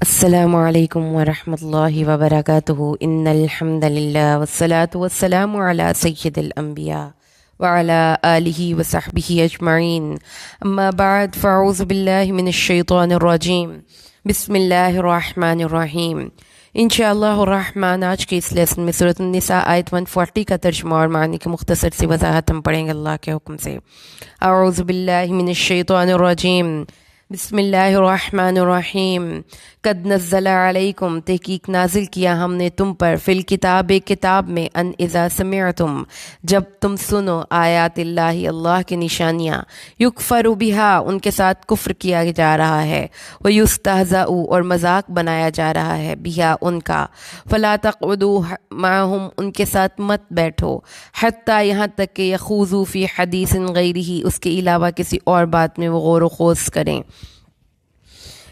السلام علیکم ورحمۃ اللہ وبرکاتہ ان الحمد للہ والصلاة والسلام علی سید الانبیاء وعلی آلہ وصحبہ اجمعین اما بعد فاعوذ باللہ من الشیطان الرجیم بسم اللہ الرحمن الرحیم انشاءاللہ الرحمن آج کے اس لیسن میں سورۃ النساء آیت 140 کا ترجمہ اور معنی کی مختصر سی وضاحت ہم پڑھیں گے اللہ کے حکم سے۔ اعوذ باللہ من الشیطان الرجیم بسم اللہ الرحمن الرحیم۔ قد نزل علیکم، تحقیق نازل کیا ہم نے تم پر، فی الکتاب کتاب میں، ان اذا سمعتم جب تم سنو، آیات اللہ اللہ کی نشانیاں، یکفر بہا ان کے ساتھ کفر کیا جا رہا ہے، ویستہزأ اور مذاق بنایا جا رہا ہے، بہا ان کا، فلا تقعدوا معہم ان کے ساتھ مت بیٹھو، حتی یہاں تک کہ یخوضوا فی حدیث غیرہ اس کے علاوہ کسی اور بات میں وہ غور و خوض کریں۔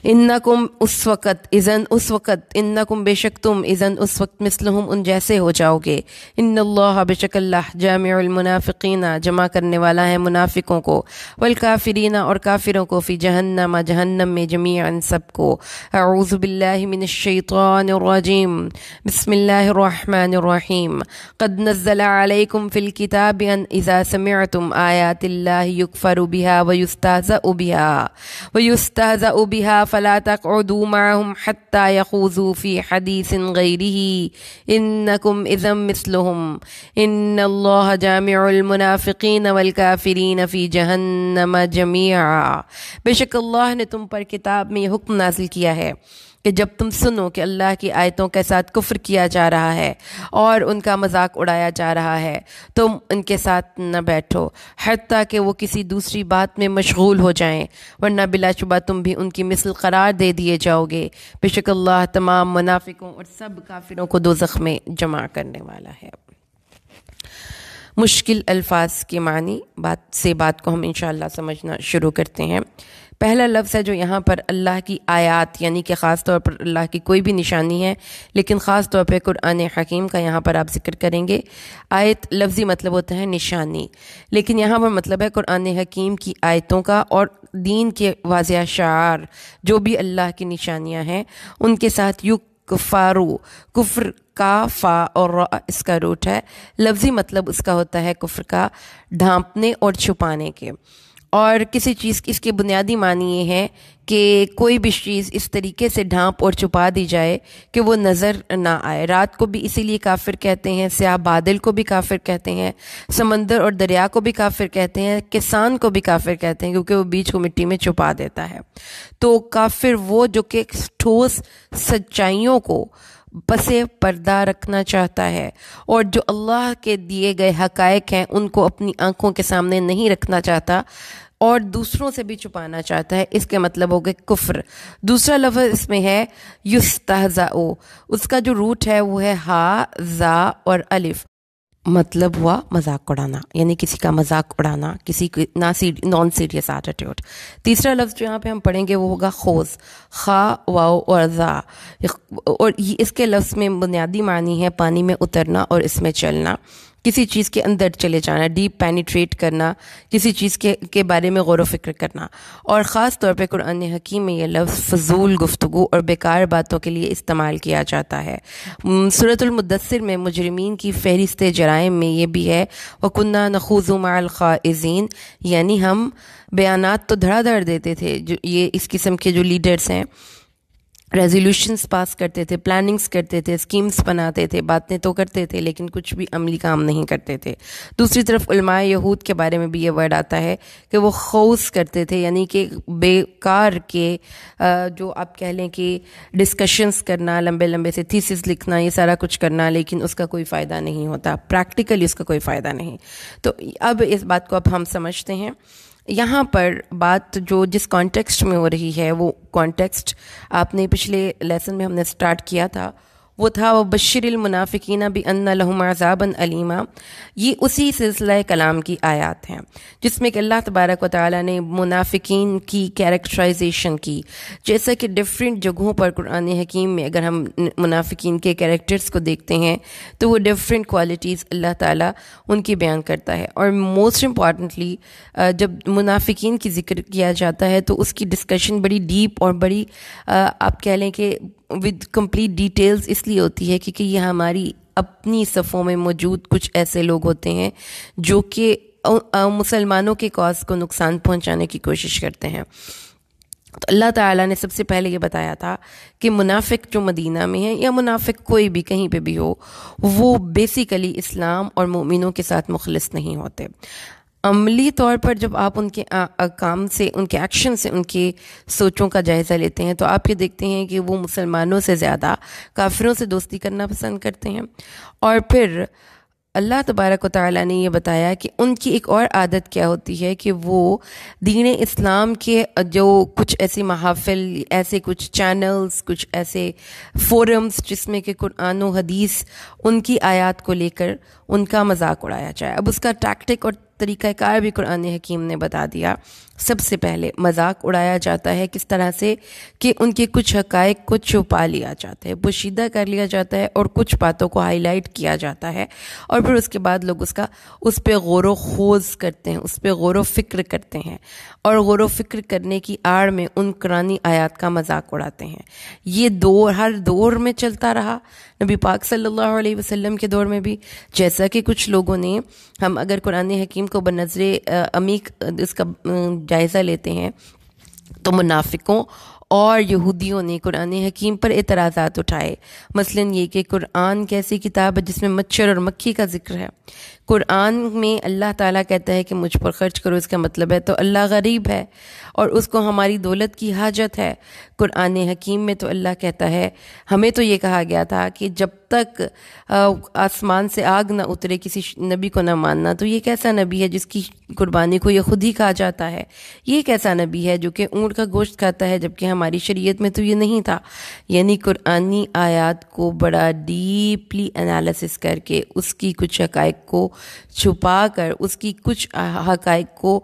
انکم اس وقت انکم بے شک تم اذن اس وقت مثلہم ان جیسے ہو جاؤ گے، ان اللہ بے شک اللہ جامع المنافقین جمع کرنے والا ہے منافقوں کو، والکافرین اور کافروں کو، فی جہنم جہنم میں، جمیعا سب کو۔ اعوذ باللہ من الشیطان الرجیم بسم اللہ الرحمن الرحیم۔ قد نزل علیکم فی الکتاب ان اذا سمعتم آیات اللہ یکفر بها ویستہزأ بها فلا تقعدوا معهم حتى يخوضوا في حديث غيره إنكم إذا مثلهم إن الله جامع المنافقين والكافرين في جهنم جميعا۔ بے شک اللہ نے تم پر کتاب میں یہ حکم نازل کیا ہے کہ جب تم سنو کہ اللہ کی آیتوں کے ساتھ کفر کیا جا رہا ہے اور ان کا مذاق اڑایا جا رہا ہے، تم ان کے ساتھ نہ بیٹھو حتیٰ کہ وہ کسی دوسری بات میں مشغول ہو جائیں، ورنہ بلا شبہ تم بھی ان کی مثل قرار دے دیے جاؤ گے۔ بے شک اللہ تمام منافقوں اور سب کافروں کو دوزخ میں جمع کرنے والا ہے۔ مشکل الفاظ کے معنی بات کو ہم انشاءاللہ سمجھنا شروع کرتے ہیں۔ پہلا لفظ ہے جو یہاں پر اللہ کی آیات، یعنی کہ خاص طور پر اللہ کی کوئی بھی نشانی ہے، لیکن خاص طور پہ قرآن حکیم کا یہاں پر آپ ذکر کریں گے۔ آیت لفظی مطلب ہوتا ہے نشانی، لیکن یہاں پر مطلب ہے قرآن حکیم کی آیتوں کا اور دین کے واضح شعار جو بھی اللہ کی نشانیاں ہیں ان کے ساتھ یکفارو، کفر کا فا اور را اس کا روٹ ہے، لفظی مطلب اس کا ہوتا ہے کفر کا ڈھانپنے اور چھپانے کے، اور کسی چیز اس کے بنیادی معنی یہ ہے کہ کوئی بھی چیز اس طریقے سے ڈھانپ اور چھپا دی جائے کہ وہ نظر نہ آئے۔ رات کو بھی اسی لیے کافر کہتے ہیں، سیاہ بادل کو بھی کافر کہتے ہیں، سمندر اور دریا کو بھی کافر کہتے ہیں، کسان کو بھی کافر کہتے ہیں کیونکہ وہ بیج کو مٹی میں چھپا دیتا ہے۔ تو کافر وہ جو کہ ٹھوس سچائیوں کو پسے پردہ رکھنا چاہتا ہے اور جو اللہ کے دیے گئے حقائق ہیں ان کو اپنی آنکھوں کے سامنے نہیں رکھنا چاہتا اور دوسروں سے بھی چھپانا چاہتا ہے، اس کے مطلب ہو گئے کفر۔ دوسرا لفظ اس میں ہے یستہزأ، اس کا جو روٹ ہے وہ ہے ہا، زا اور الف، مطلب ہوا مذاق اڑانا، یعنی کسی کا مذاق اڑانا، کسی کی نان سیریس ایٹیٹیوڈ۔ تیسرا لفظ جو یہاں پہ ہم پڑھیں گے وہ ہوگا خوض، خا، واو اور ذا، اور اس کے لفظ میں بنیادی معنی ہے پانی میں اترنا اور اس میں چلنا، کسی چیز کے اندر چلے جانا، ڈیپ پینیٹریٹ کرنا، کسی چیز کے بارے میں غور و فکر کرنا، اور خاص طور پہ قرآن حکیم میں یہ لفظ فضول گفتگو اور بیکار باتوں کے لیے استعمال کیا جاتا ہے۔ سورۃ المدثر میں مجرمین کی فہرست جرائم میں یہ بھی ہے وَكُنَّا نَخُوضُ مَعَ الْخَائِضِينَ، یعنی ہم بیانات تو دھڑا دھڑ دیتے تھے، جو یہ اس قسم کے جو لیڈرز ہیں ریزولوشنز پاس کرتے تھے، پلاننگز کرتے تھے، اسکیمز بناتے تھے، باتیں تو کرتے تھے لیکن کچھ بھی عملی کام نہیں کرتے تھے۔ دوسری طرف علماء یہود کے بارے میں بھی یہ ورڈ آتا ہے کہ وہ خوض کرتے تھے، یعنی کہ بیکار کے جو آپ کہہ لیں کہ ڈسکشنز کرنا، لمبے لمبے سے تھیسس لکھنا، یہ سارا کچھ کرنا، لیکن اس کا کوئی فائدہ نہیں ہوتا، پریکٹیکلی اس کا کوئی فائدہ نہیں۔ تو اب اس بات کو اب ہم سمجھتے ہیں۔ یہاں پر بات جو جس کانٹیکسٹ میں ہو رہی ہے وہ کانٹیکسٹ آپ نے پچھلے لیسن میں ہم نے سٹارٹ کیا تھا، وہ تھا وبشر المنافقین بان لہم عذابا علیما. یہ اسی سلسلہ کلام کی آیات ہیں جس میں کہ اللہ تبارک و تعالیٰ نے منافقین کی کیریکٹرائزیشن کی. جیسا کہ ڈفرینٹ جگہوں پر قرآن حکیم میں اگر ہم منافقین کے کیریکٹرز کو دیکھتے ہیں تو وہ ڈفرینٹ کوالٹیز اللہ تعالیٰ ان کی بیان کرتا ہے. اور موسٹ امپارٹنٹلی جب منافقین کی ذکر کیا جاتا ہے تو اس کی ڈسکشن بڑی ڈیپ اور بڑی آپ کہہ لیں کہ ود کمپلیٹ ڈیٹیلز اس لیے ہوتی ہے کیونکہ یہ ہماری اپنی صفوں میں موجود کچھ ایسے لوگ ہوتے ہیں جو کہ مسلمانوں کے کاز کو نقصان پہنچانے کی کوشش کرتے ہیں. تو اللہ تعالیٰ نے سب سے پہلے یہ بتایا تھا کہ منافق جو مدینہ میں ہیں یا منافق کوئی بھی کہیں پہ بھی ہو وہ بیسیکلی اسلام اور مومنوں کے ساتھ مخلص نہیں ہوتے. عملی طور پر جب آپ ان کے کام سے ان کے ایکشن سے ان کے سوچوں کا جائزہ لیتے ہیں تو آپ یہ دیکھتے ہیں کہ وہ مسلمانوں سے زیادہ کافروں سے دوستی کرنا پسند کرتے ہیں. اور پھر اللہ تبارک و تعالیٰ نے یہ بتایا کہ ان کی ایک اور عادت کیا ہوتی ہے کہ وہ دین اسلام کے جو کچھ ایسی محافل، ایسے کچھ چینلز، کچھ ایسے فورمز جس میں کہ قرآن و حدیث ان کی آیات کو لے کر ان کا مذاق اڑایا جائے. اب اس کا ٹیکٹک اور طریقہ کار بھی قرآن حکیم نے بتا دیا. سب سے پہلے مذاق اڑایا جاتا ہے کس طرح سے کہ ان کے کچھ حقائق کو چھپا لیا جاتا ہے، پوشیدہ کر لیا جاتا ہے اور کچھ باتوں کو ہائی لائٹ کیا جاتا ہے اور پھر اس کے بعد لوگ اس پہ غور و خوض کرتے ہیں، اس پہ غور و فکر کرتے ہیں اور غور و فکر کرنے کی آڑ میں ان قرآنی آیات کا مذاق اڑاتے ہیں. یہ دور ہر دور میں چلتا رہا. نبی پاک صلی اللہ علیہ وسلم کے دور میں بھی جیسا کہ کچھ لوگوں نے، ہم اگر قرآن حکیم کو بنظر عمیق اس کا جائزہ لیتے ہیں تو منافقوں اور یہودیوں نے قرآن حکیم پر اعتراضات اٹھائے. مثلاً یہ کہ قرآن کیسی کتاب ہے جس میں مچھر اور مکھی کا ذکر ہے. قرآن میں اللہ تعالیٰ کہتا ہے کہ مجھ پر خرچ کرو، اس کا مطلب ہے تو اللہ غریب ہے اور اس کو ہماری دولت کی حاجت ہے. قرآن حکیم میں تو اللہ کہتا ہے، ہمیں تو یہ کہا گیا تھا کہ جب تک آسمان سے آگ نہ اترے کسی نبی کو نہ ماننا. تو یہ کیسا نبی ہے جس کی قربانی کو یہ خود ہی کہا جاتا ہے؟ یہ کیسا نبی ہے جو کہ اونٹ کا گوشت کھاتا ہے جبکہ ہماری شریعت میں تو یہ نہیں تھا؟ یعنی قرآنی آیات کو بڑا ڈیپلی انالیسس کر کے اس کی کچھ حقائق کو چھپا کر، اس کی کچھ حقائق کو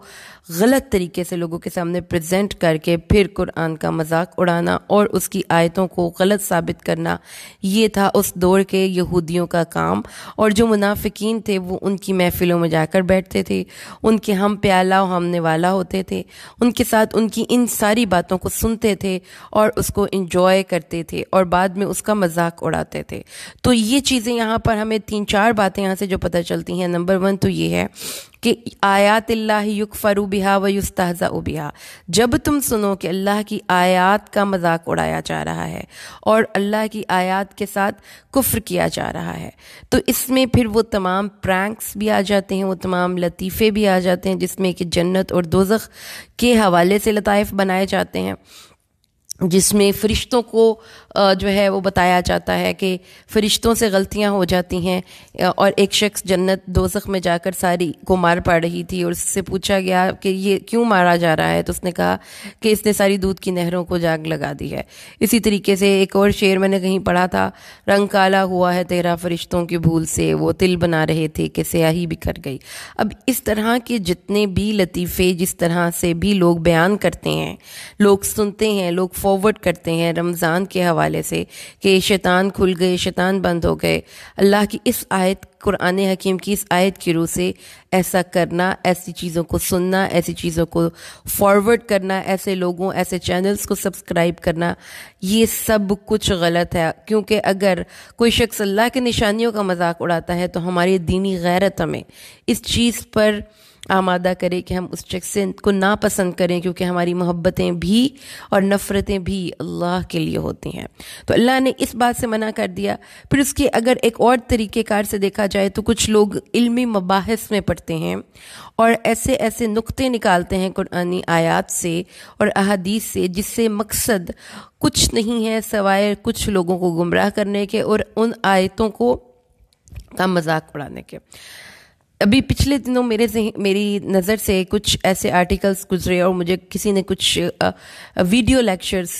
غلط طریقے سے لوگوں کے سامنے پریزنٹ کر کے پھر قرآن کا مذاق اڑانا اور اس کی آیتوں کو غلط ثابت کرنا، یہ تھا اس دور کے یہودیوں کا کام. اور جو منافقین تھے وہ ان کی محفلوں میں جا کر بیٹھتے تھے، ان کے ہم پیالہ و ہم نوالا ہوتے تھے، ان کے ساتھ ان کی ان ساری باتوں کو سنتے تھے اور اس کو انجوائے کرتے تھے اور بعد میں اس کا مذاق اڑاتے تھے. تو یہ چیزیں یہاں پر ہمیں 3-4 باتیں یہاں سے جو پتہ چلتی ہیں. نمبر 1 تو یہ ہے کہ آیات اللہ یکفر بہا و یستہزأ بہا. جب تم سنو کہ اللہ کی آیات کا مذاق اڑایا جا رہا ہے اور اللہ کی آیات کے ساتھ کفر کیا جا رہا ہے تو اس میں پھر وہ تمام پرینکس بھی آ جاتے ہیں، وہ تمام لطیفے بھی آ جاتے ہیں جس میں کہ جنت اور دوزخ کے حوالے سے لطائف بنائے جاتے ہیں، جس میں فرشتوں کو جو ہے وہ بتایا جاتا ہے کہ فرشتوں سے غلطیاں ہو جاتی ہیں. اور ایک شخص جنت دوزخ میں جا کر ساری کو مار پڑ رہی تھی اور اس سے پوچھا گیا کہ یہ کیوں مارا جا رہا ہے تو اس نے کہا کہ اس نے ساری دودھ کی نہروں کو جاگ لگا دی ہے. اسی طریقے سے ایک اور شعر میں نے کہیں پڑھا تھا، رنگ کالا ہوا ہے تیرا فرشتوں کی بھول سے، وہ تل بنا رہے تھے کہ سیاہی بکھر گئی. اب اس طرح کے جتنے بھی لطیفے جس طرح سے بھی لوگ بیان کرتے ہیں، لوگ سنتے ہیں، لوگ فارورڈ کرتے ہیں رمضان کے حوالے سے کہ شیطان کھل گئے، شیطان بند ہو گئے، اللہ کی اس آیت، قرآن حکیم کی اس آیت کی روح سے ایسا کرنا، ایسی چیزوں کو سننا، ایسی چیزوں کو فارورڈ کرنا، ایسے لوگوں، ایسے چینلز کو سبسکرائب کرنا، یہ سب کچھ غلط ہے. کیونکہ اگر کوئی شخص اللہ کی نشانیوں کا مذاق اڑاتا ہے تو ہماری دینی غیرت ہمیں اس چیز پر آمادہ کرے کہ ہم اس شخص کو ناپسند کریں، کیونکہ ہماری محبتیں بھی اور نفرتیں بھی اللہ کے لیے ہوتی ہیں. تو اللہ نے اس بات سے منع کر دیا. پھر اس کے اگر ایک اور طریقہ کار سے دیکھا جائے تو کچھ لوگ علمی مباحث میں پڑھتے ہیں اور ایسے نقطے نکالتے ہیں قرآنی آیات سے اور احادیث سے جس سے مقصد کچھ نہیں ہے سوائے کچھ لوگوں کو گمراہ کرنے کے اور ان آیتوں کو کا مذاق اڑانے کے. ابھی پچھلے دنوں میری نظر سے کچھ ایسے آرٹیکلس گزرے اور مجھے کسی نے کچھ ویڈیو لیکچرز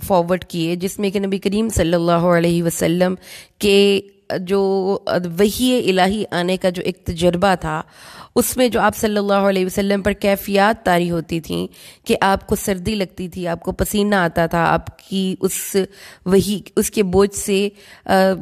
فارورڈ کیے جس میں کہ نبی کریم صلی اللہ علیہ وسلم کے جو وحی الہی آنے کا جو ایک تجربہ تھا، اس میں جو آپ صلی اللہ علیہ وسلم پر کیفیات طاری ہوتی تھیں کہ آپ کو سردی لگتی تھی، آپ کو پسینہ آتا تھا، آپ کی اس کے بوجھ سے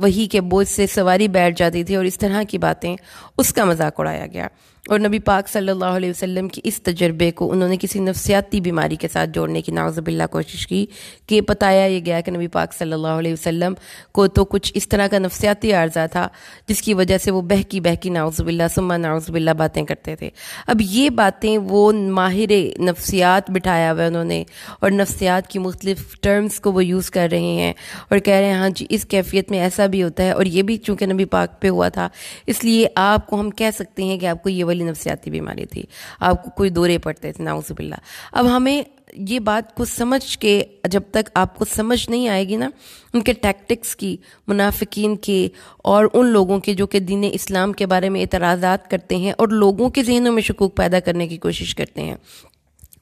وحی کے بوجھ سے سواری بیٹھ جاتی تھی، اور اس طرح کی باتیں، اس کا مذاق اڑایا گیا. اور نبی پاک صلی اللہ علیہ وسلم کی اس تجربے کو انہوں نے کسی نفسیاتی بیماری کے ساتھ جوڑنے کی نعوذ باللہ کوشش کی، کہ بتایا یہ گیا کہ نبی پاک صلی اللہ علیہ وسلم کو تو کچھ اس طرح کا نفسیاتی عارضہ تھا جس کی وجہ سے وہ بہکی نعوذ باللہ ثم نعوذ باللہ باتیں کرتے تھے. اب یہ باتیں وہ ماہر نفسیات بٹھایا ہوا انہوں نے، اور نفسیات کی مختلف ٹرمز کو وہ یوز کر رہے ہیں اور کہہ رہے ہیں ہاں جی اس کیفیت میں ایسا بھی ہوتا ہے، اور یہ بھی چونکہ نبی پاک پہ ہوا تھا اس لیے آپ کو ہم کہہ سکتے ہیں کہ آپ کو یہ والی نفسیاتی بیماری تھی، آپ کو کوئی دورے پڑتے تھے نعوذ باللہ. اب ہمیں یہ بات کو سمجھ کے، جب تک آپ کو سمجھ نہیں آئے گی نا ان کے ٹیکٹکس کی، منافقین کے اور ان لوگوں کے جو کہ دین اسلام کے بارے میں اعتراضات کرتے ہیں اور لوگوں کے ذہنوں میں شکوک پیدا کرنے کی کوشش کرتے ہیں،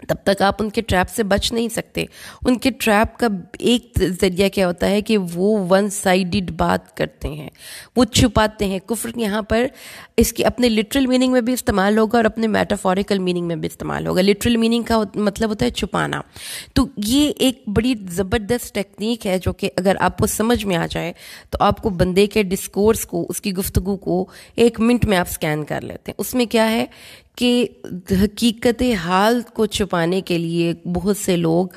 تب تک آپ ان کے ٹریپ سے بچ نہیں سکتے. ان کے ٹریپ کا ایک ذریعہ کیا ہوتا ہے کہ وہ ون سائیڈڈ بات کرتے ہیں، وہ چھپاتے ہیں. کفر یہاں پر اس کے اپنے لٹرل میننگ میں بھی استعمال ہوگا اور اپنے میٹافوریکل میننگ میں بھی استعمال ہوگا. لٹرل میننگ کا مطلب ہوتا ہے چھپانا. تو یہ ایک بڑی زبردست ٹیکنیک ہے جو کہ اگر آپ کو سمجھ میں آ جائے تو آپ کو بندے کے ڈسکورس کو، اس کی گفتگو کو 1 منٹ میں آپ سکین کر لیتے ہیں. اس میں کیا ہے کہ حقیقت حال کو چھپانے کے لیے بہت سے لوگ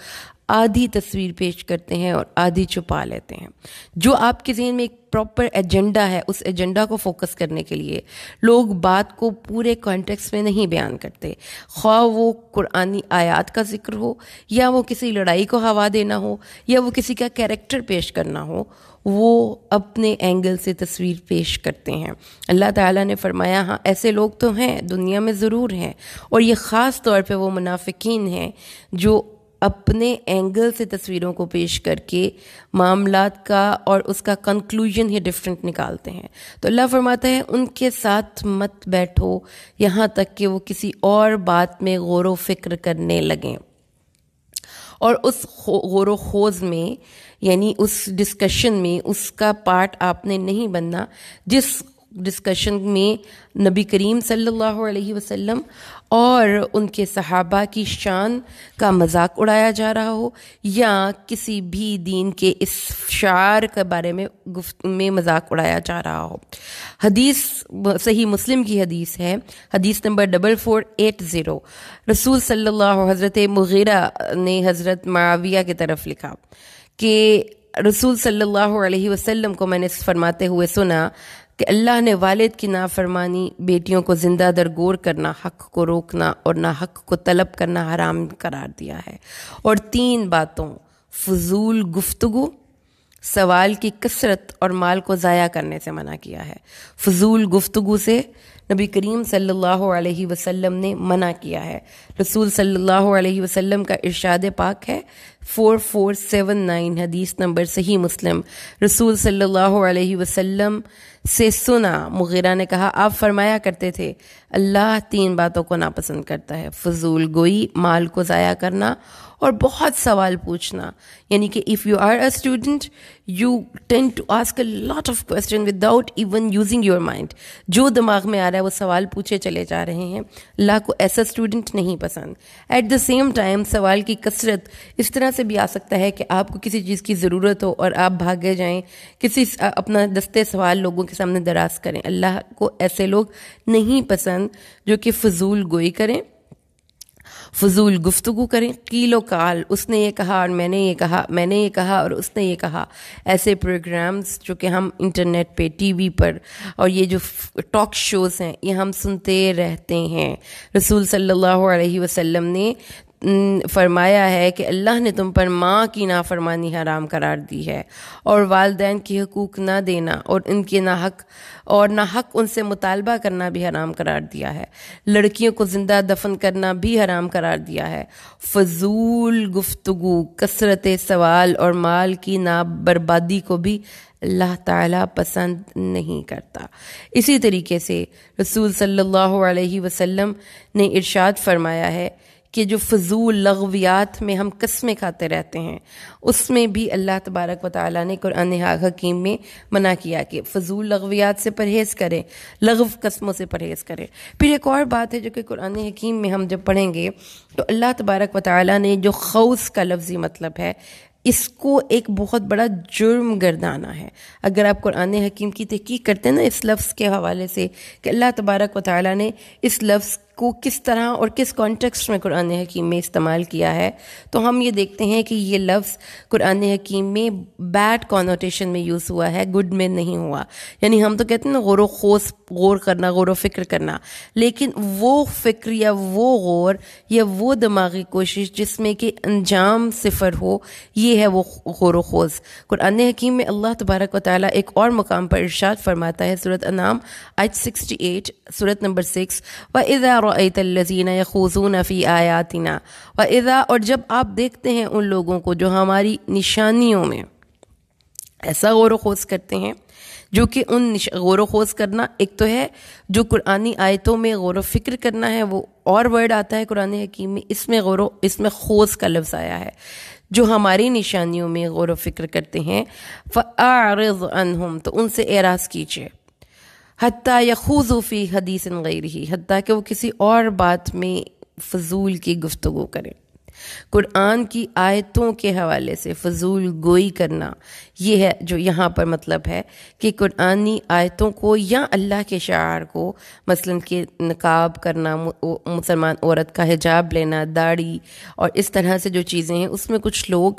آدھی تصویر پیش کرتے ہیں اور آدھی چھپا لیتے ہیں. جو آپ کے ذہن میں ایک پراپر ایجنڈا ہے، اس ایجنڈا کو فوکس کرنے کے لیے لوگ بات کو پورے کانٹیکسٹ میں نہیں بیان کرتے، خواہ وہ قرآنی آیات کا ذکر ہو، یا وہ کسی لڑائی کو ہوا دینا ہو، یا وہ کسی کا کیریکٹر پیش کرنا ہو، وہ اپنے اینگل سے تصویر پیش کرتے ہیں. اللہ تعالیٰ نے فرمایا ہاں ایسے لوگ تو ہیں دنیا میں ضرور ہیں، اور یہ خاص طور پہ وہ منافقین ہیں جو اپنے اینگل سے تصویروں کو پیش کر کے معاملات کا اور اس کا کنکلوژن ہی ڈفرینٹ نکالتے ہیں. تو اللہ فرماتا ہے ان کے ساتھ مت بیٹھو یہاں تک کہ وہ کسی اور بات میں غور و فکر کرنے لگیں، اور اس غور و خوض میں، یعنی اس ڈسکشن میں، اس کا پارٹ آپ نے نہیں بننا جس ڈسکشن میں نبی کریم صلی اللہ علیہ وسلم اور ان کے صحابہ کی شان کا مذاق اڑایا جا رہا ہو، یا کسی بھی دین کے اس شعار کے بارے میں مذاق اڑایا جا رہا ہو. حدیث صحیح مسلم کی حدیث ہے، حدیث نمبر 4480. رسول صلی اللہ، حضرت مغیرہ نے حضرت معاویہ کی طرف لکھا کہ رسول صلی اللہ علیہ وسلم کو میں نے فرماتے ہوئے سنا کہ اللہ نے والد کی نافرمانی، بیٹیوں کو زندہ درگور کرنا، حق کو روکنا اور ناحق کو طلب کرنا حرام قرار دیا ہے، اور 3 باتوں فضول گفتگو، سوال کی کثرت اور مال کو ضائع کرنے سے منع کیا ہے. فضول گفتگو سے نبی کریم صلی اللہ علیہ وسلم نے منع کیا ہے. رسول صلی اللہ علیہ وسلم کا ارشاد پاک ہے 4479 حدیث نمبر صحیح مسلم. رسول صلی اللہ علیہ وسلم سے سنا، مغیرہ نے کہا آپ فرمایا کرتے تھے اللہ 3 باتوں کو ناپسند کرتا ہے: فضول گوئی، مال کو ضائع کرنا اور بہت سوال پوچھنا. یعنی کہ if you are a student you tend to ask a lot of questions without even using your mind. جو دماغ میں آ رہا ہے وہ سوال پوچھے چلے جا رہے ہیں. اللہ کو ایسا اسٹوڈنٹ نہیں پسند. ایٹ دا سیم ٹائم سوال کی کثرت اس طرح سے بھی آ سکتا ہے کہ آپ کو کسی چیز کی ضرورت ہو اور آپ بھاگے جائیں، کسی اپنا دستے سوال لوگوں کے سامنے دراز کریں. اللہ کو ایسے لوگ نہیں پسند جو کہ فضول گوئی کریں، فضول گفتگو کریں. قیل و قال، اس نے یہ کہا اور میں نے یہ کہا، میں نے یہ کہا اور اس نے یہ کہا. ایسے پروگرامز جو کہ ہم انٹرنیٹ پہ، ٹی وی پر، اور یہ جو ٹاک شوز ہیں یہ ہم سنتے رہتے ہیں. رسول صلی اللہ علیہ وسلم نے فرمایا ہے کہ اللہ نے تم پر ماں کی نافرمانی حرام قرار دی ہے، اور والدین کی حقوق نہ دینا اور ان کے نہ حق ان سے مطالبہ کرنا بھی حرام قرار دیا ہے، لڑکیوں کو زندہ دفن کرنا بھی حرام قرار دیا ہے، فضول گفتگو، کثرت سوال اور مال کی بربادی کو بھی اللہ تعالیٰ پسند نہیں کرتا۔ اسی طریقے سے رسول صلی اللہ علیہ وسلم نے ارشاد فرمایا ہے کہ جو فضول لغویات میں ہم قسمیں کھاتے رہتے ہیں، اس میں بھی اللہ تبارک و تعالیٰ نے قرآن حکیم میں منع کیا کہ فضول لغویات سے پرہیز کریں، لغو قسموں سے پرہیز کریں۔ پھر ایک اور بات ہے جو کہ قرآن حکیم میں ہم جب پڑھیں گے تو اللہ تبارک و تعالیٰ نے جو خوض کا لفظی مطلب ہے، اس کو ایک بہت بڑا جرم گردانا ہے۔ اگر آپ قرآن حکیم کی تحقیق کرتے ہیں نا اس لفظ کے حوالے سے کہ اللہ تبارک و تعالیٰ نے اس لفظ کو کس طرح اور کس کانٹیکسٹ میں قرآن حکیم میں استعمال کیا ہے، تو ہم یہ دیکھتے ہیں کہ یہ لفظ قرآن حکیم میں بیڈ کانوٹیشن میں یوز ہوا ہے، گڈ میں نہیں ہوا۔ یعنی ہم تو کہتے ہیں نا غور و خوض، غور کرنا، غور و فکر کرنا، لیکن وہ فکر یا وہ غور یا وہ دماغی کوشش جس میں کہ انجام صفر ہو، یہ ہے وہ غور و خوض۔ قرآن حکیم میں اللہ تبارک و تعالیٰ ایک اور مقام پر ارشاد فرماتا ہے، سورۃ انعام آیت 68، سورۃ نمبر 6، وَإِذَا رَأَيْتَ الَّذِينَ يَخُوضُونَ فِي آيَاتِنَا وَإِذَا، اور جب آپ دیکھتے ہیں ان لوگوں کو جو ہماری نشانیوں میں ایسا غور و خوض کرتے ہیں، جو کہ ان غور و خوض کرنا ایک تو ہے جو قرآنی آیتوں میں غور و فکر کرنا ہے، وہ اور ورڈ آتا ہے قرآن حکیم میں، اس میں خوض کا لفظ آیا ہے، جو ہماری نشانیوں میں غور و فکر کرتے ہیں، فَأَعْرِضْ عَنْهُمْ، تو ان سے اعراض کیجئے، حتیٰ یخوضوا فی حدیث غیرہ، حتیٰ کہ وہ کسی اور بات میں فضول کی گفتگو کریں۔ قرآن کی آیتوں کے حوالے سے فضول گوئی کرنا، یہ ہے جو یہاں پر مطلب ہے کہ قرآنی آیتوں کو یا اللہ کے شعائر کو، مثلا کہ نقاب کرنا، مسلمان عورت کا حجاب لینا، داڑھی اور اس طرح سے جو چیزیں ہیں، اس میں کچھ لوگ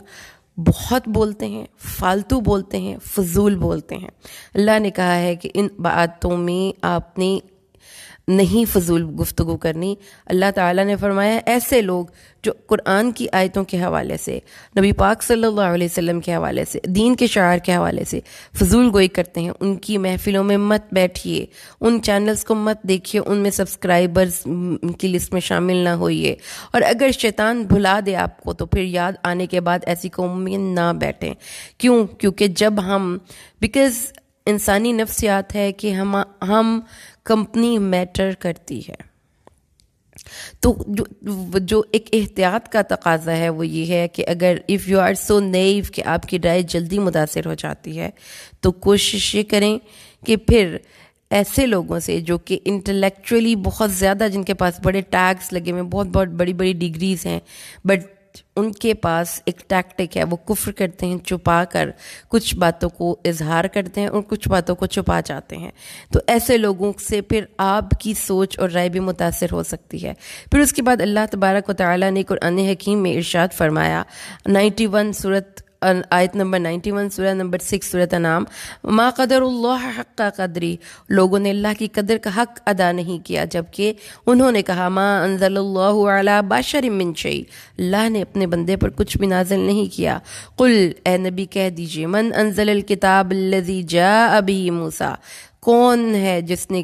بہت بولتے ہیں، فالتو بولتے ہیں، فضول بولتے ہیں۔ اللہ نے کہا ہے کہ ان باتوں میں آپ نے نہیں فضول گفتگو کرنی۔ اللہ تعالیٰ نے فرمایا ایسے لوگ جو قرآن کی آیتوں کے حوالے سے، نبی پاک صلی اللہ علیہ وسلم کے حوالے سے، دین کے شعائر کے حوالے سے فضول گوئی کرتے ہیں، ان کی محفلوں میں مت بیٹھیے، ان چینلز کو مت دیکھیے، ان میں سبسکرائبرز کی لسٹ میں شامل نہ ہوئیے، اور اگر شیطان بھلا دے آپ کو تو پھر یاد آنے کے بعد ایسی قوم میں نہ بیٹھیں۔ کیونکہ جب ہم بیکاز انسانی نفسیات ہے کہ ہم کمپنی میٹر کرتی ہے، تو جو ایک احتیاط کا تقاضا ہے وہ یہ ہے کہ اگر if you are so new کہ آپ کی رائے جلدی متاثر ہو جاتی ہے، تو کوشش یہ کریں کہ پھر ایسے لوگوں سے جو کہ انٹلیکچولی بہت زیادہ، جن کے پاس بڑے ٹیگز لگے ہوئے، بہت بڑی بڑی ڈگریز ہیں، بٹ ان کے پاس ایک ٹیکٹک ہے، وہ کفر کرتے ہیں چھپا کر، کچھ باتوں کو اظہار کرتے ہیں اور کچھ باتوں کو چھپا جاتے ہیں، تو ایسے لوگوں سے پھر آپ کی سوچ اور رائے بھی متاثر ہو سکتی ہے۔ پھر اس کے بعد اللہ تبارک و تعالیٰ نے قرآن حکیم میں ارشاد فرمایا، 91 سورت آیت نمبر 91 سورہ نمبر 6 سورۃ انعام، ما قدر اللہ حق قدری، لوگوں نے اللہ کی قدر کا حق ادا نہیں کیا، جبکہ انہوں نے کہا ما انزل اللہ علی بشر من شیء، اللہ نے اپنے بندے پر کچھ بھی نازل نہیں کیا۔ قل، اے نبی کہہ دیجئے، من انزل الکتاب الذی جاء بہ موسیٰ، کون ہے جس نے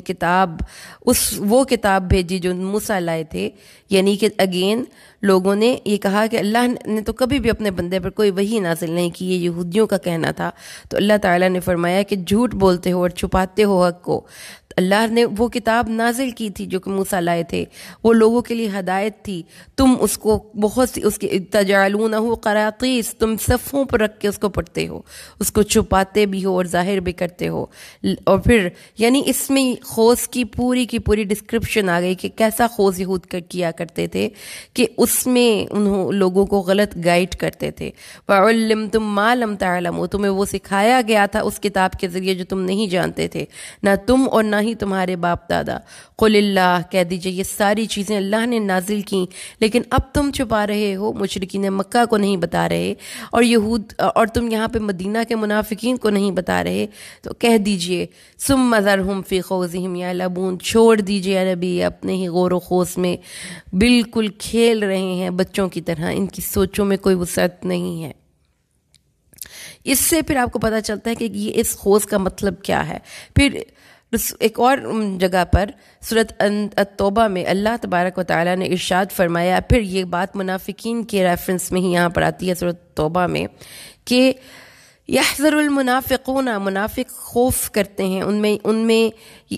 وہ کتاب بھیجی جو موسیٰ لائے تھے؟ یعنی کہ اگین لوگوں نے یہ کہا کہ اللہ نے تو کبھی بھی اپنے بندے پر کوئی وحی نازل نہیں کی، یہ یہودیوں کا کہنا تھا، تو اللہ تعالیٰ نے فرمایا کہ جھوٹ بولتے ہو اور چھپاتے ہو حق کو۔ اللہ نے وہ کتاب نازل کی تھی جو کہ موسیٰ لائے تھے، وہ لوگوں کے لیے ہدایت تھی، تم اس کو بہت سی اس کے تجعلونہ قراطیس، تم صفوں پر رکھ کے اس کو پڑھتے ہو، اس کو چھپاتے بھی ہو اور ظاہر بھی کرتے ہو۔ اور پھر یعنی اس میں خوض کی پوری ڈسکرپشن آ گئی کہ کیسا خوض یہود کیا کرتے تھے، کہ اس میں انہوں لوگوں کو غلط گائیڈ کرتے تھے۔ وَعُلِّمْتُمْ مَا لَمْ تَعْلَمُوا، تمہیں وہ سکھایا گیا تھا اس کتاب کے ذریعے جو تم نہیں جانتے تھے، نہ تم اور نہ ہی تمہارے باپ دادا۔ قل اللہ، کہہ دیجئے یہ ساری چیزیں اللہ نے نازل کیں، لیکن اب تم چھپا رہے ہو، مشرکین مکہ کو نہیں بتا رہے، اور یہود، اور تم یہاں پہ مدینہ کے منافقین کو نہیں بتا رہے، تو کہہ دیجئے ثم ذرہم فی خوضہم یلعبون، چھوڑ دیجئے نبی اپنے ہی غور و خوض میں، بالکل کھیل رہے ہیں بچوں کی طرح، ان کی سوچوں میں کوئی وسعت نہیں ہے۔ اس سے پھر آپ کو پتہ چلتا ہے کہ یہ اس خوض کا مطلب کیا ہے۔ پھر ایک اور جگہ پر سورۃ التوبہ میں اللہ تبارک و تعالیٰ نے ارشاد فرمایا، پھر یہ بات منافقین کے ریفرنس میں ہی یہاں پر آتی ہے سورۃ التوبہ میں، کہ یحذر المنافقون، منافق خوف کرتے ہیں، ان میں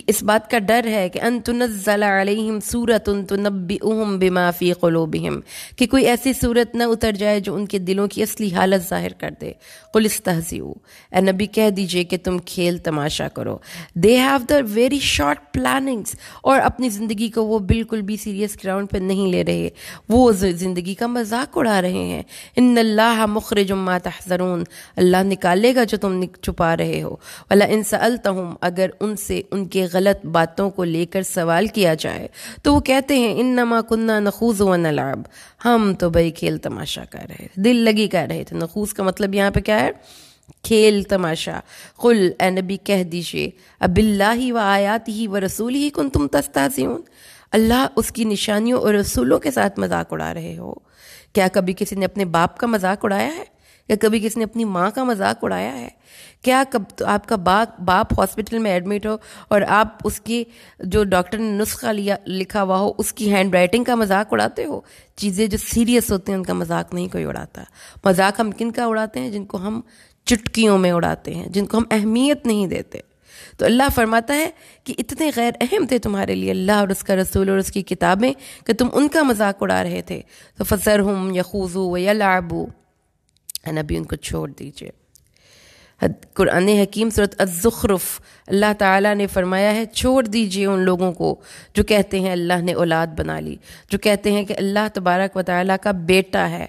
اس بات کا ڈر ہے کہ ان تنزل علیہم سورۃ تنبئہم بما فی قلوبہم، کہ کوئی ایسی صورت نہ اتر جائے جو ان کے دلوں کی اصلی حالت ظاہر کر دے۔ قل استہزئوا، اے نبی کہہ دیجئے کہ تم کھیل تماشا کرو۔ They have the very short plannings, اور اپنی زندگی کو وہ بالکل بھی سیریس گراؤنڈ پہ نہیں لے رہے، وہ زندگی کا مذاق اڑا رہے ہیں۔ ان اللہ مخرج ما تحذرون، اللہ نکالے گا جو تم چھپا رہے ہو۔ وَلَئِن سَأَلْتَهُمْ، اگر ان سے ان کے غلط باتوں کو لے کر سوال کیا جائے تو وہ کہتے ہیں انما کننا نخوض ونلعب، ہم تو بھئی کھیل تماشا کر رہے تھے، دل لگی کر رہے تھے۔ نخوض کا مطلب یہاں پہ کیا ہے؟ کھیل تماشا۔ قل، اے نبی کہہ دیجئے اب اللہ و آیاتہ و رسولہ کنتم تستہزئون، اللہ اس کی نشانیوں اور رسولوں کے ساتھ مذاق اڑا رہے ہو؟ کیا کبھی کسی نے اپنے باپ کا مذاق اڑایا ہے؟ یا کبھی کسی نے اپنی ماں کا مذاق اڑایا ہے؟ کیا آپ کا باپ ہاسپٹل میں ایڈمٹ ہو اور آپ اس کی جو ڈاکٹر نے نسخہ لکھا ہوا ہو اس کی ہینڈ رائٹنگ کا مذاق اڑاتے ہو؟ چیزیں جو سیریس ہوتے ہیں ان کا مذاق نہیں کوئی اڑاتا۔ مذاق ہم کن کا اڑاتے ہیں؟ جن کو ہم چٹکیوں میں اڑاتے ہیں، جن کو ہم اہمیت نہیں دیتے۔ تو اللہ فرماتا ہے کہ اتنے غیر اہم تھے تمہارے لیے اللہ اور اس کا رسول اور اس کی کتابیں کہ تم ان کا مذاق اڑا رہے تھے۔ تو فذرہم یخوضوا ویلعبوا، نبی ان کو چھوڑ دیجئے۔ قرآن حکیم سورۃ الزخرف اللہ تعالیٰ نے فرمایا ہے چھوڑ دیجئے ان لوگوں کو جو کہتے ہیں اللہ نے اولاد بنا لی، جو کہتے ہیں کہ اللہ تبارک و تعالیٰ کا بیٹا ہے۔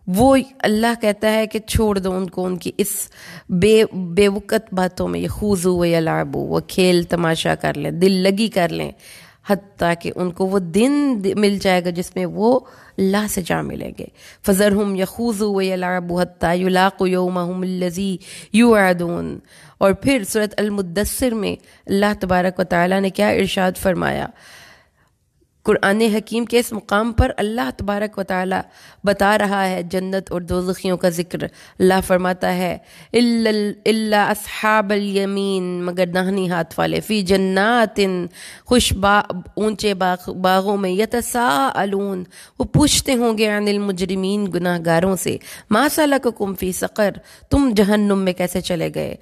وہ اللہ کہتا ہے کہ چھوڑ دو ان کو ان کی اس بے وقت باتوں میں، یخوضوا ویلعبوا، وہ کھیل تماشا کر لیں، دل لگی کر لیں، حتیٰ کہ ان کو وہ دن مل جائے گا جس میں وہ اللہ سے جا ملیں گے۔ فذرہم یخوضوا ویلعبوا حتیٰ یلاقوا یومہم الذی یوعدون۔ اور پھر سورۃ المدثر میں اللہ تبارک و تعالیٰ نے کیا ارشاد فرمایا؟ قرآن حکیم کے اس مقام پر اللہ تبارک و تعالیٰ بتا رہا ہے جنت اور دوزخیوں کا ذکر۔ اللہ فرماتا ہے الا اصحاب الیمین، مگر داہنی ہاتھ والے، فی جنات، خوش اونچے باغوں میں، یتساءلون، وہ پوچھتے ہوں گے عن المجرمین، گناہ گاروں سے، ما سلککم فی سقر، تم جہنم میں کیسے چلے گئے؟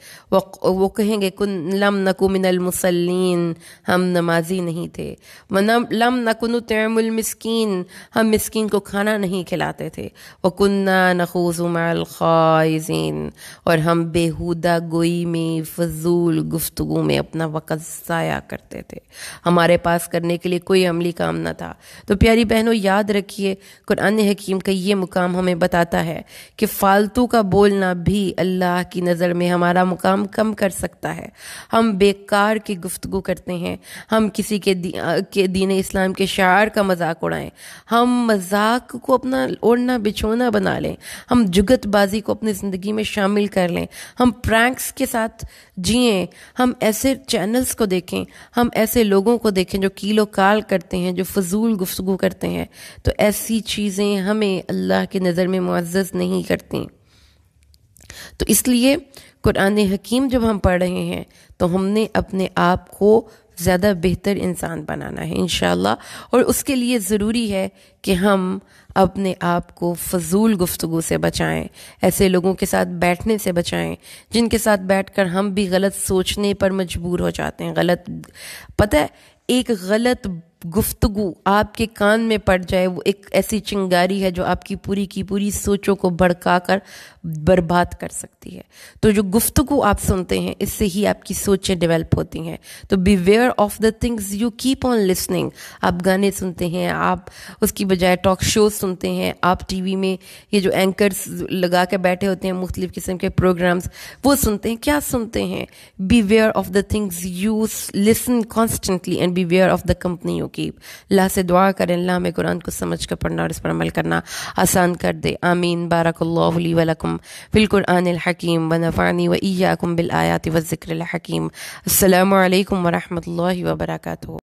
وہ کہیں گے لم نکو من المصلین، ہم نمازی نہیں تھے، لم نکن نطعم المسکین، ہم مسکین کو کھانا نہیں کھلاتے تھے، وَكُنَّا نَخُوضُ مَعَ الْخَائِضِينَ، اور ہم بیہودہ گوئی میں، فضول گفتگو میں اپنا وقت ضائع کرتے تھے، ہمارے پاس کرنے کے لیے کوئی عملی کام نہ تھا۔ تو پیاری بہنوں یاد رکھیے قرآن حکیم کا یہ مقام ہمیں بتاتا ہے کہ فالتو کا بولنا بھی اللہ کی نظر میں ہمارا مقام کم کر سکتا ہے۔ ہم بیکار کی گفتگو کرتے ہیں، ہم کسی کے دین اسلام کے شعار کا مذاق اڑائیں، ہم مذاق کو اپنا اوڑھنا بچھونا بنا لیں، ہم جگت بازی کو اپنی زندگی میں شامل کر لیں، ہم پرینکس کے ساتھ جئیں، ہم ایسے چینلز کو دیکھیں، ہم ایسے لوگوں کو دیکھیں جو کیل و کال کرتے ہیں، جو فضول گفتگو کرتے ہیں، تو ایسی چیزیں ہمیں اللہ کی نظر میں معزز نہیں کرتی۔ تو اس لیے قرآن حکیم جب ہم پڑھ رہے ہیں تو ہم نے اپنے آپ کو زیادہ بہتر انسان بنانا ہے انشاءاللہ، اور اس کے لیے ضروری ہے کہ ہم اپنے آپ کو فضول گفتگو سے بچائیں، ایسے لوگوں کے ساتھ بیٹھنے سے بچائیں جن کے ساتھ بیٹھ کر ہم بھی غلط سوچنے پر مجبور ہو جاتے ہیں۔ پتہ ہے ایک غلط گفتگو آپ کے کان میں پڑ جائے وہ ایک ایسی چنگاری ہے جو آپ کی پوری سوچوں کو بھڑکا کر برباد کر سکتی ہے. تو جو گفتگو آپ سنتے ہیں اس سے ہی آپ کی سوچیں ڈیولپ ہوتی ہیں. تو be where of the things you keep on listening. آپ گانے سنتے ہیں, آپ اس کی بجائے ٹاک شوز سنتے ہیں, آپ ٹی وی میں یہ جو اینکرز لگا کے بیٹھے ہوتے ہیں مختلف قسم کے پروگرامز وہ سنتے ہیں. کیا سنتے ہیں؟ Be where of the things you listen constantly and be where of the company you keep. اللہ سے دعا کریں اللہ ہمیں قرآن کو سمجھ کر پڑھنا اور اس پر عمل کرنا آسان کر دے. آمین. بارک اللہ لی ولکم فی القرآن الحکیم ونفعنی وإیاکم بالآیات والذکر الحکیم. السلام علیکم ورحمۃ اللہ وبرکاتہ.